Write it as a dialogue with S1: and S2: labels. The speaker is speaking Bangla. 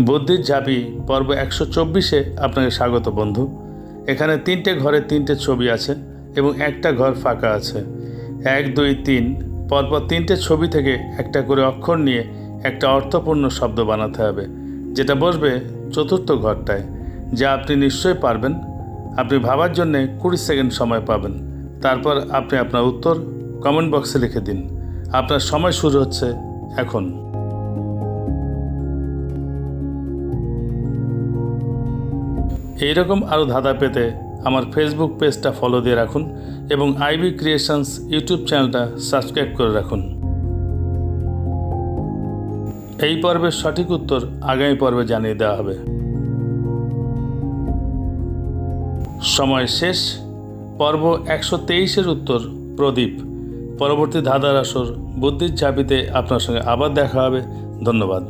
S1: বুদ্ধির ঝাঁপি পর্ব 124-এ আপনাকে স্বাগত বন্ধু। এখানে 3টে ঘরে 3টে ছবি আছে এবং একটা ঘর ফাঁকা আছে। 1, 2, 3 পরপর 3টে ছবি থেকে একটা করে অক্ষর নিয়ে একটা অর্থপূর্ণ শব্দ বানাতে হবে, যেটা বসবে চতুর্থ ঘরটায়, যা আপনি নিশ্চয়ই পারবেন। আপনি ভাবার জন্যে 20 সেকেন্ড সময় পাবেন। তারপর আপনি আপনার উত্তর কমেন্ট বক্সে লিখে দিন। আপনার সময় শুরু হচ্ছে এখন। এইরকম আরও ধাঁধা পেতে আমার ফেসবুক পেজটা ফলো দিয়ে রাখুন এবং আইবি ক্রিয়েশনস ইউটিউব চ্যানেলটা সাবস্ক্রাইব করে রাখুন। এই পর্বের সঠিক উত্তর আগামী পর্বে জানিয়ে দেওয়া হবে। সময় শেষ। পর্ব 123-এর উত্তর প্রদীপ। পরবর্তী ধাঁধার আসর বুদ্ধির ঝাঁপিতে আপনার সঙ্গে আবার দেখা হবে। ধন্যবাদ।